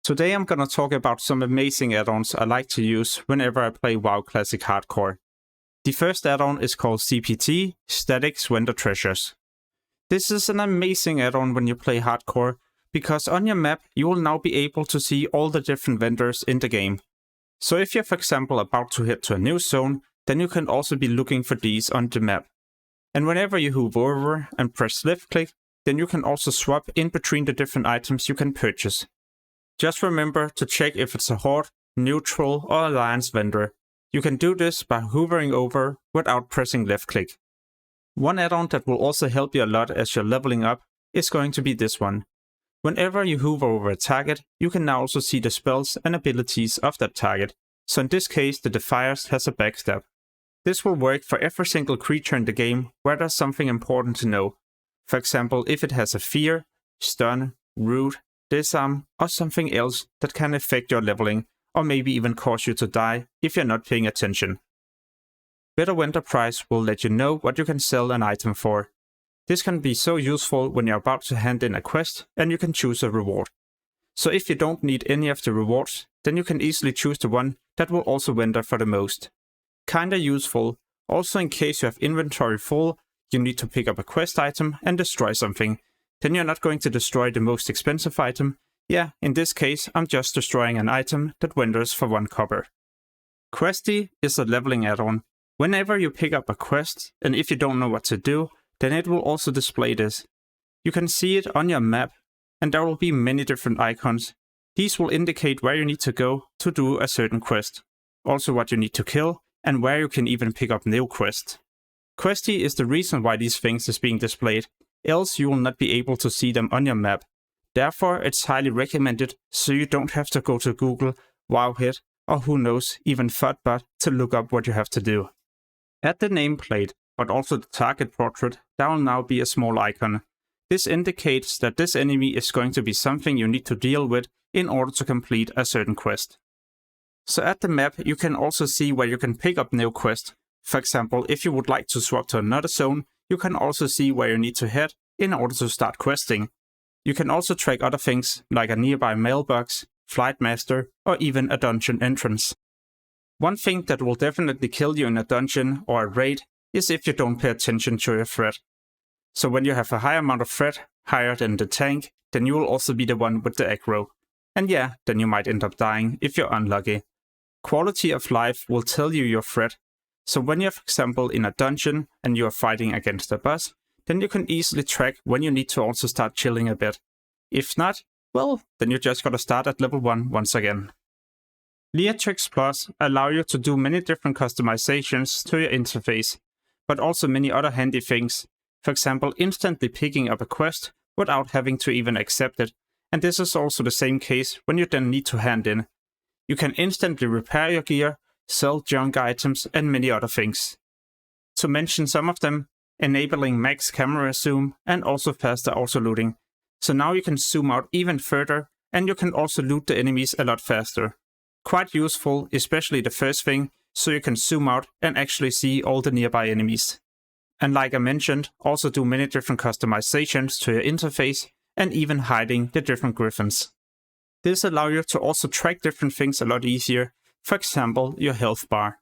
Today I'm gonna talk about some amazing add-ons I like to use whenever I play WoW Classic Hardcore. The first add-on is called CPT Vendor Treasures. This is an amazing add-on when you play Hardcore, because on your map you will now be able to see all the different vendors in the game. So if you're for example about to head to a new zone, then you can also be looking for these on the map. And whenever you hover over and press left click, then you can also swap in between the different items you can purchase. Just remember to check if it's a Horde, Neutral or Alliance vendor. You can do this by hovering over without pressing left click. One add-on that will also help you a lot as you're leveling up is going to be this one. Whenever you hover over a target, you can now also see the spells and abilities of that target. So in this case, the Defiers has a backstab. This will work for every single creature in the game where there's something important to know. For example, if it has a fear, stun, root, disarm, or something else that can affect your leveling, or maybe even cause you to die if you're not paying attention. Better vendor price will let you know what you can sell an item for. This can be so useful when you're about to hand in a quest and you can choose a reward. So if you don't need any of the rewards, then you can easily choose the one that will also vendor for the most. Kinda useful, also in case you have inventory full, you need to pick up a quest item and destroy something. Then you're not going to destroy the most expensive item. Yeah, in this case, I'm just destroying an item that vendors for 1 copper. Questie is a leveling add-on. Whenever you pick up a quest, and if you don't know what to do, then it will also display this. You can see it on your map, and there will be many different icons. These will indicate where you need to go to do a certain quest. Also what you need to kill, and where you can even pick up new quests. Questie is the reason why these things is being displayed, else you will not be able to see them on your map. Therefore it's highly recommended, so you don't have to go to Google, Wowhead, or who knows, even Thoughtbot to look up what you have to do. At the nameplate, but also the target portrait, there will now be a small icon. This indicates that this enemy is going to be something you need to deal with in order to complete a certain quest. So at the map you can also see where you can pick up new quests. For example, if you would like to swap to another zone, you can also see where you need to head in order to start questing. You can also track other things like a nearby mailbox, flight master, or even a dungeon entrance. One thing that will definitely kill you in a dungeon or a raid is if you don't pay attention to your threat. So when you have a high amount of threat, higher than the tank, then you will also be the one with the aggro. And yeah, then you might end up dying if you're unlucky. Quality of life will tell you your threat. So when you're for example in a dungeon and you are fighting against a boss, then you can easily track when you need to also start chilling a bit. If not, well, then you just gotta start at level 1 once again. Leatrix Plus allow you to do many different customizations to your interface, but also many other handy things. For example, instantly picking up a quest without having to even accept it, and this is also the same case when you then need to hand in. You can instantly repair your gear, sell junk items and many other things. To mention some of them, enabling max camera zoom and also faster auto-looting. So now you can zoom out even further and you can also loot the enemies a lot faster. Quite useful, especially the first thing, so you can zoom out and actually see all the nearby enemies. And like I mentioned, also do many different customizations to your interface and even hiding the different griffins. This allows you to also track different things a lot easier, for example your health bar.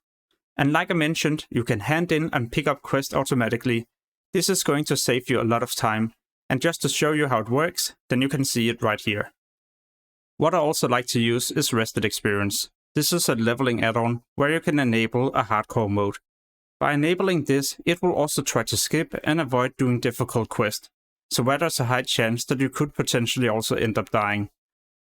And like I mentioned, you can hand in and pick up quests automatically. This is going to save you a lot of time. And just to show you how it works, then you can see it right here. What I also like to use is Restedxp. This is a leveling add-on where you can enable a hardcore mode. By enabling this, it will also try to skip and avoid doing difficult quests. So where there's a high chance that you could potentially also end up dying.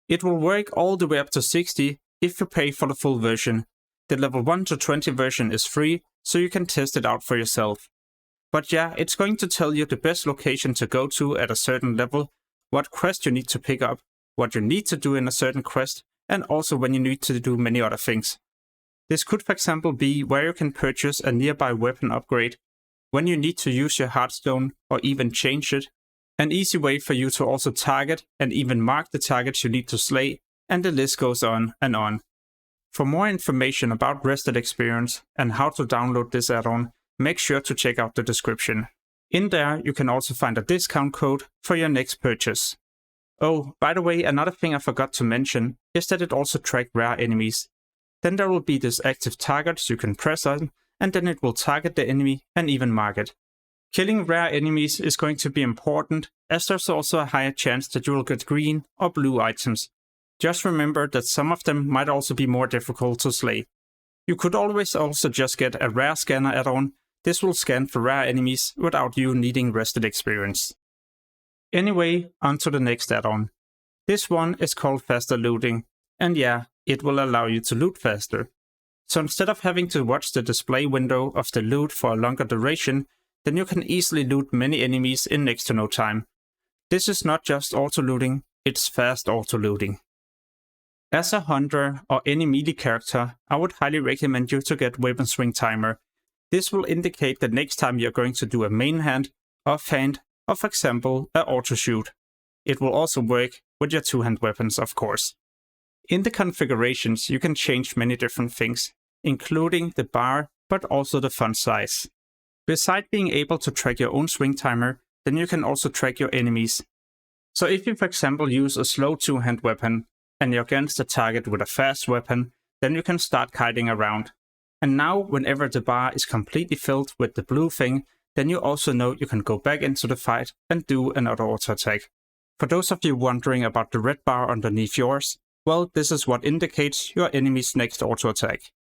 It will work all the way up to 60 if you pay for the full version. The level 1 to 20 version is free, so you can test it out for yourself. But yeah, it's going to tell you the best location to go to at a certain level, what quest you need to pick up, what you need to do in a certain quest, and also when you need to do many other things. This could for example be where you can purchase a nearby weapon upgrade, when you need to use your Hearthstone or even change it, an easy way for you to also target and even mark the targets you need to slay, and the list goes on and on. For more information about Restedxp and how to download this add-on, make sure to check out the description. In there you can also find a discount code for your next purchase. Oh, by the way, another thing I forgot to mention is that it also tracks rare enemies. Then there will be this active target you can press on, and then it will target the enemy and even mark it. Killing rare enemies is going to be important, as there's also a higher chance that you will get green or blue items. Just remember that some of them might also be more difficult to slay. You could always also just get a rare scanner add-on. This will scan for rare enemies without you needing rested experience. Anyway, on to the next add-on. This one is called FasterLooting, and yeah, it will allow you to loot faster. So instead of having to watch the display window of the loot for a longer duration, then you can easily loot many enemies in next to no time. This is not just auto-looting, it's fast auto-looting. As a hunter or any melee character, I would highly recommend you to get WeaponSwingTimer. This will indicate the next time you're going to do a main hand, offhand, or for example, a auto shoot. It will also work with your two-hand weapons, of course. In the configurations, you can change many different things, including the bar, but also the font size. Besides being able to track your own swing timer, then you can also track your enemies. So if you for example use a slow two-hand weapon, and you're against a target with a fast weapon, then you can start kiting around. And now whenever the bar is completely filled with the blue thing, then you also know you can go back into the fight and do another auto attack. For those of you wondering about the red bar underneath yours, well, this is what indicates your enemy's next auto attack.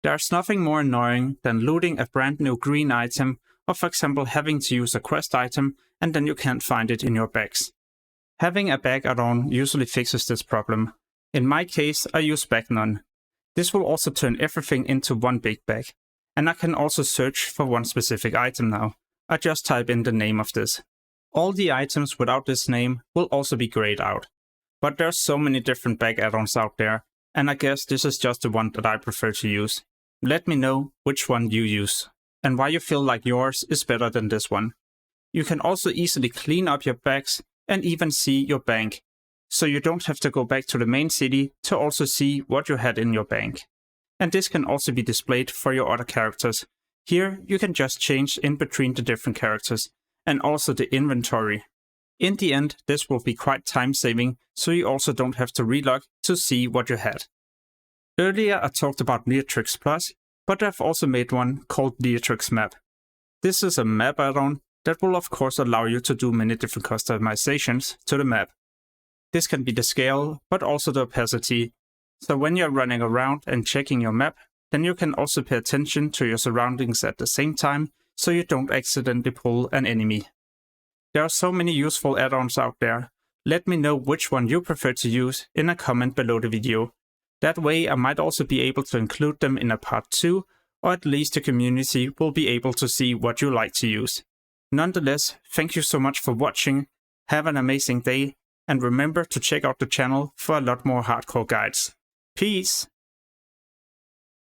There's nothing more annoying than looting a brand new green item, or for example having to use a quest item and then you can't find it in your bags. Having a bag add-on usually fixes this problem. In my case, I use Bagnon. This will also turn everything into one big bag. And I can also search for one specific item now. I just type in the name of this. All the items without this name will also be grayed out. But there's so many different bag add-ons out there, and I guess this is just the one that I prefer to use. Let me know which one you use, and why you feel like yours is better than this one. You can also easily clean up your bags and even see your bank, so you don't have to go back to the main city to also see what you had in your bank. And this can also be displayed for your other characters. Here you can just change in between the different characters, and also the inventory. In the end, this will be quite time saving, so you also don't have to relog to see what you had. Earlier I talked about Leatrix Plus, but I've also made one called Leatrix Map. This is a map add-on that will of course allow you to do many different customizations to the map. This can be the scale, but also the opacity. So when you're running around and checking your map, then you can also pay attention to your surroundings at the same time, so you don't accidentally pull an enemy. There are so many useful add-ons out there. Let me know which one you prefer to use in a comment below the video. That way I might also be able to include them in a part 2, or at least the community will be able to see what you like to use. Nonetheless, thank you so much for watching, have an amazing day, and remember to check out the channel for a lot more hardcore guides. Peace!